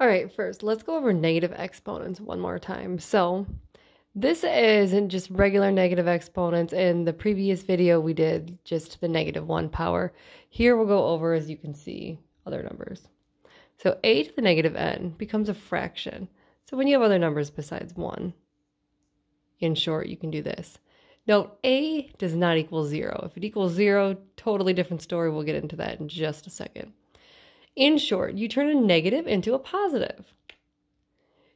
All right, first, let's go over negative exponents one more time. So this isn't just regular negative exponents. In the previous video, we did just the -1 power. Here we'll go over, as you can see, other numbers. So a to the negative n becomes a fraction. So when you have other numbers besides 1, in short, you can do this. Note, a does not equal 0. If it equals 0, totally different story. We'll get into that in just a second. In short, you turn a negative into a positive.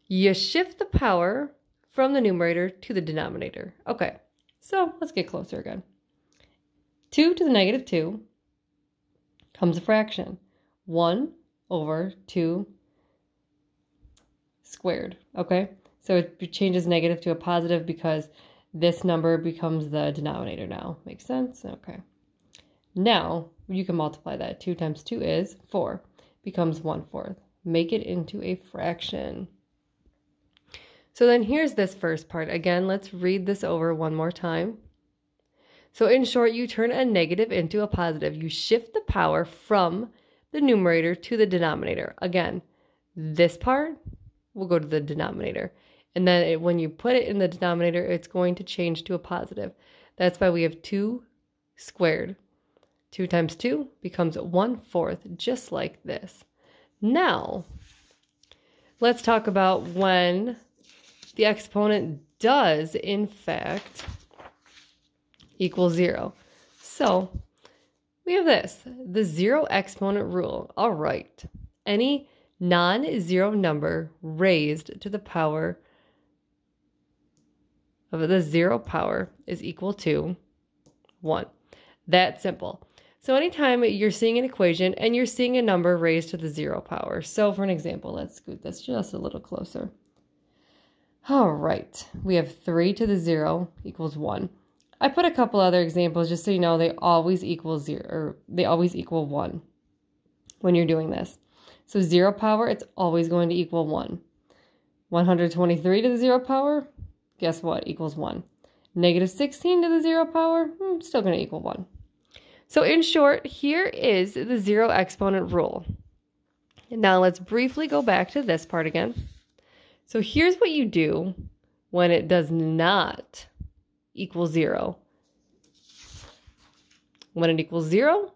You shift the power from the numerator to the denominator. Okay, so let's get closer again. 2 to the -2 comes a fraction. 1 over 2 squared, okay? So it changes negative to a positive because this number becomes the denominator now. Makes sense? Okay. Now, you can multiply that. 2 times 2 is 4. Becomes 1/4. Make it into a fraction. So then here's this first part. Again, let's read this over one more time. So in short, you turn a negative into a positive. You shift the power from the numerator to the denominator. Again, this part will go to the denominator. And then when you put it in the denominator, it's going to change to a positive. That's why we have 2 squared. 2 times 2 becomes 1/4, just like this. Now, let's talk about when the exponent does, in fact, equal 0. So, we have this, the zero exponent rule. All right, any non-zero number raised to the power of the 0 power is equal to 1. That's simple. So anytime you're seeing an equation and you're seeing a number raised to the 0 power. So for an example, let's scoot this just a little closer. All right, we have 3 to the 0 equals 1. I put a couple other examples just so you know they always equal 0, or they always equal 1 when you're doing this. So 0 power, it's always going to equal 1. 123 to the 0 power, guess what, equals 1. -16 to the 0 power, still going to equal 1. So in short, here is the zero exponent rule. Now let's briefly go back to this part again. So here's what you do when it does not equal 0. When it equals 0,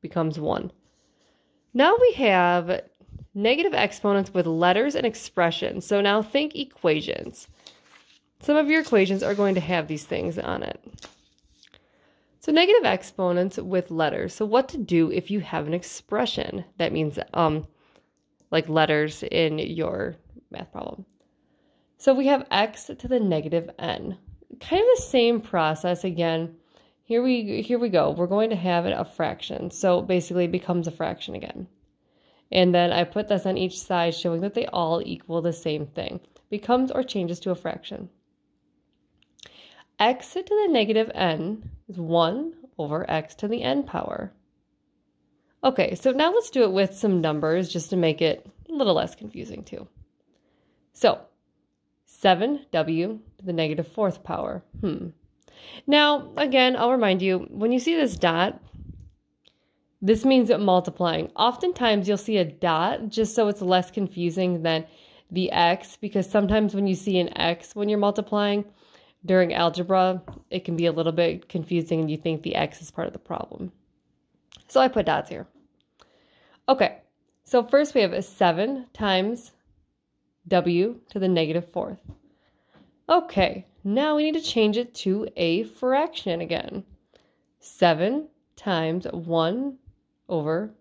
becomes 1. Now we have negative exponents with letters and expressions. So now think equations. Some of your equations are going to have these things on it. So negative exponents with letters. So what to do if you have an expression that means like letters in your math problem. So we have x to the -n. Kind of the same process again. Here we go. We're going to have it a fraction. So basically it becomes a fraction again. And then I put this on each side showing that they all equal the same thing. Becomes or changes to a fraction. X to the -n is 1 over x to the n power. Okay, so now let's do it with some numbers just to make it a little less confusing too. So, 7w to the -4th power. Now, again, I'll remind you, when you see this dot, this means multiplying. Oftentimes you'll see a dot just so it's less confusing than the x, because sometimes when you see an x when you're multiplying, during algebra, it can be a little bit confusing and you think the x is part of the problem. So I put dots here. Okay, so first we have a 7 times w to the -4th. Okay, now we need to change it to a fraction again. 7 times 1 over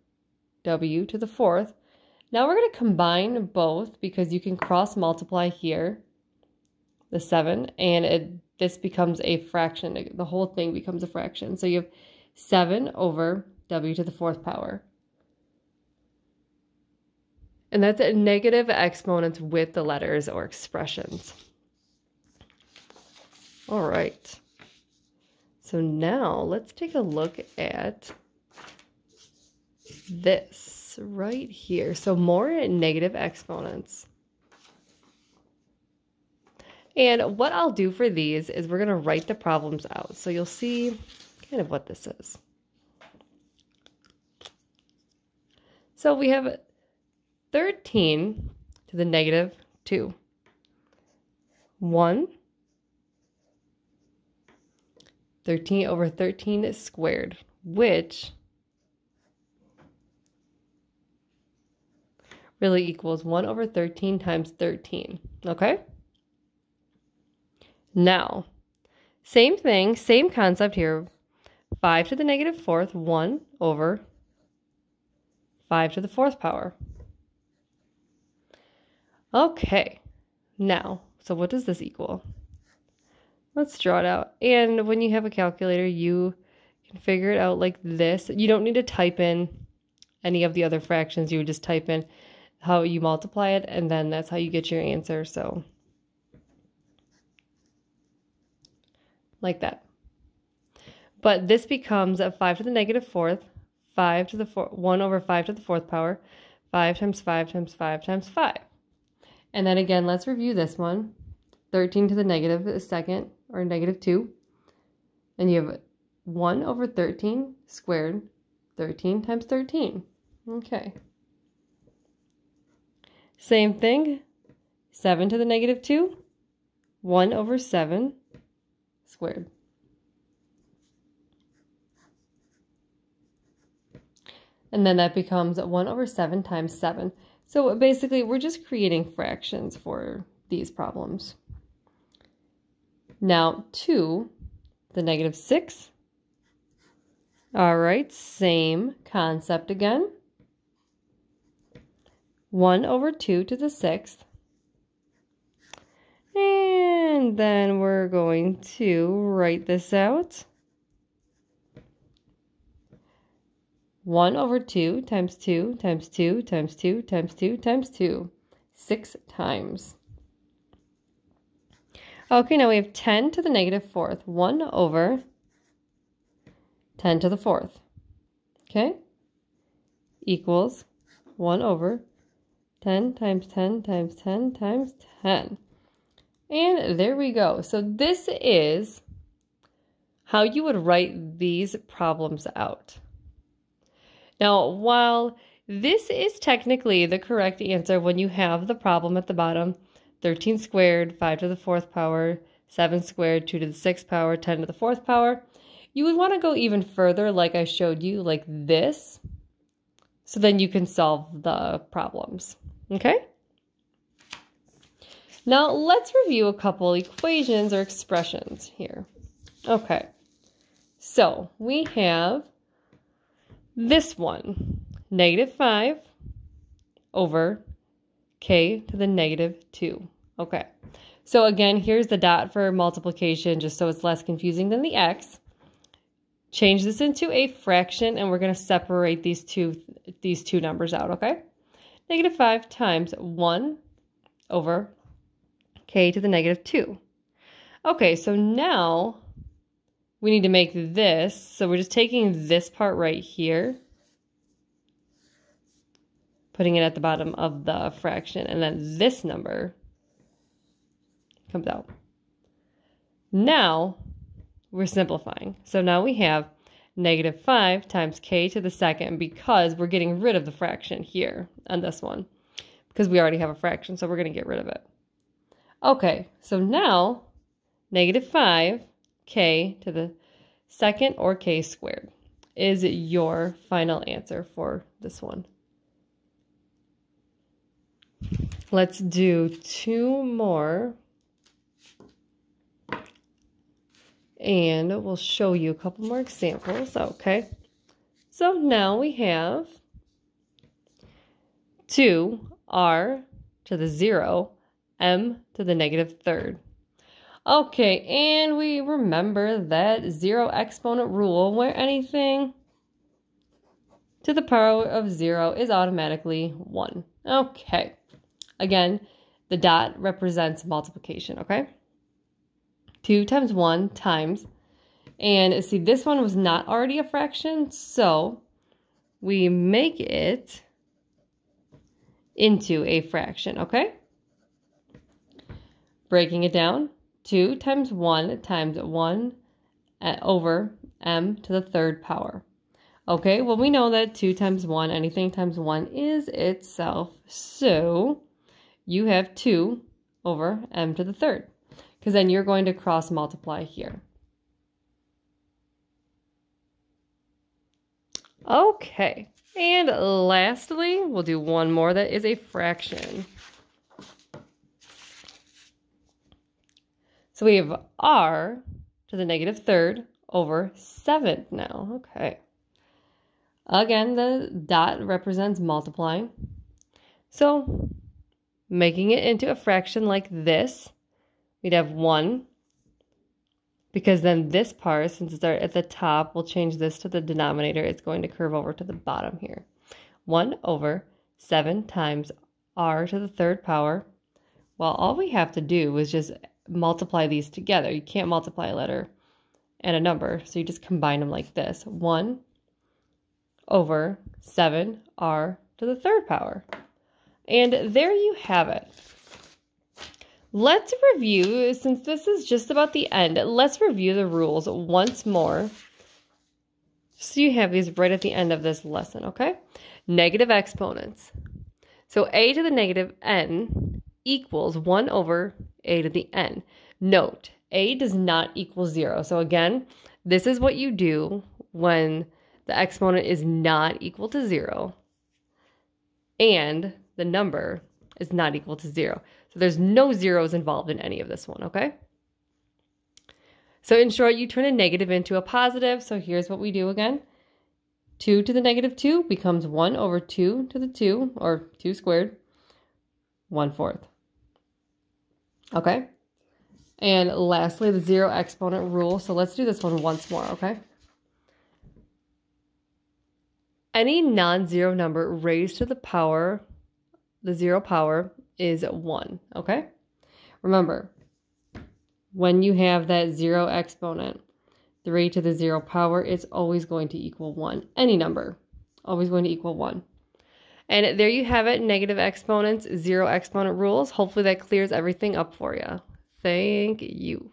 w to the 4th. Now we're going to combine both because you can cross multiply here. The 7, and this becomes a fraction. The whole thing becomes a fraction. So you have 7 over w to the 4th power. And that's a negative exponents with the letters or expressions. All right. So now let's take a look at this right here. So more negative exponents. And what I'll do for these is we're going to write the problems out. So you'll see kind of what this is. So we have 13 to the negative 2. 1. 13 over 13 squared, which really equals 1 over 13 times 13, okay? Now, same thing, same concept here. 5 to the negative 4th, 1 over 5 to the 4th power. Okay, now, so what does this equal? Let's draw it out. And when you have a calculator, you can figure it out like this. You don't need to type in any of the other fractions. You would just type in how you multiply it, and then that's how you get your answer. So, like that. But this becomes a 5 to the negative 4th, 5 to the 1 over 5 to the 4th power, 5 times 5 times 5 times 5. And then again, let's review this one. 13 to the negative 2nd, or negative 2. And you have 1 over 13 squared, 13 times 13. Okay. Same thing, 7 to the negative 2, 1 over 7 squared. And then that becomes 1 over 7 times 7. So basically, we're just creating fractions for these problems. Now, 2 to the negative 6. All right, same concept again. 1 over 2 to the 6th. And then we're going to write this out. 1 over 2 times 2 times 2 times 2 times 2 times 2. 6 times. Okay, now we have 10 to the negative 4th. 1 over 10 to the 4th. Okay? Equals 1 over 10 times 10 times 10 times 10. And there we go. So this is how you would write these problems out. Now, while this is technically the correct answer when you have the problem at the bottom, 13 squared, 5 to the 4th power, 7 squared, 2 to the 6th power, 10 to the 4th power, you would want to go even further like I showed you, like this, so then you can solve the problems, okay? Now, let's review a couple equations or expressions here. Okay, so we have this one, negative 5 over k to the negative 2. Okay, so again, here's the dot for multiplication, just so it's less confusing than the x. Change this into a fraction, and we're going to separate these two numbers out, okay? Negative 5 times 1 over k to the negative 2. Okay, so now we need to make this, so we're just taking this part right here, putting it at the bottom of the fraction, and then this number comes out. Now we're simplifying. So now we have negative 5 times k to the 2nd, because we're getting rid of the fraction here on this one, because we already have a fraction, so we're going to get rid of it. Okay, so now negative 5k to the 2nd, or k squared, is your final answer for this one. Let's do 2 more, and we'll show you a couple more examples. Okay, so now we have 2r to the 0, m to the negative 3rd. Okay, and we remember that 0 exponent rule, where anything to the power of 0 is automatically 1. Okay, again, the dot represents multiplication, okay? 2 times 1 times, and see, this one was not already a fraction, so we make it into a fraction, okay? Breaking it down, 2 times 1 times 1 over m to the 3rd power. Okay, well, we know that 2 times 1, anything times 1 is itself. So you have 2 over m to the third, because then you're going to cross multiply here. Okay, and lastly, we'll do one more that is a fraction. So we have r to the negative third over 7 now. Okay. Again, the dot represents multiplying. So making it into a fraction like this, we'd have 1, because then this part, since it's at the top, we'll change this to the denominator. It's going to curve over to the bottom here. 1 over 7 times r to the third power. Well, all we have to do is just multiply these together. You can't multiply a letter and a number, so you just combine them like this. 1 over 7r to the third power. And there you have it. Let's review, since this is just about the end, let's review the rules once more. So you have these right at the end of this lesson, okay? Negative exponents. So a to the negative n equals 1 over a to the n. Note, a does not equal 0. So again, this is what you do when the exponent is not equal to 0 and the number is not equal to 0. So there's no zeros involved in any of this one, okay? So in short, you turn a negative into a positive. So here's what we do again. 2 to the negative 2 becomes 1 over 2 to the 2, or 2 squared, 1/4. Okay? And lastly, the zero exponent rule. So let's do this one once more, okay? Any non-zero number raised to the power, the 0 power, is 1, okay? Remember, when you have that 0 exponent, 3 to the 0 power, it's always going to equal 1. Any number, always going to equal 1. And there you have it, negative exponents, 0 exponent rules. Hopefully that clears everything up for you. Thank you.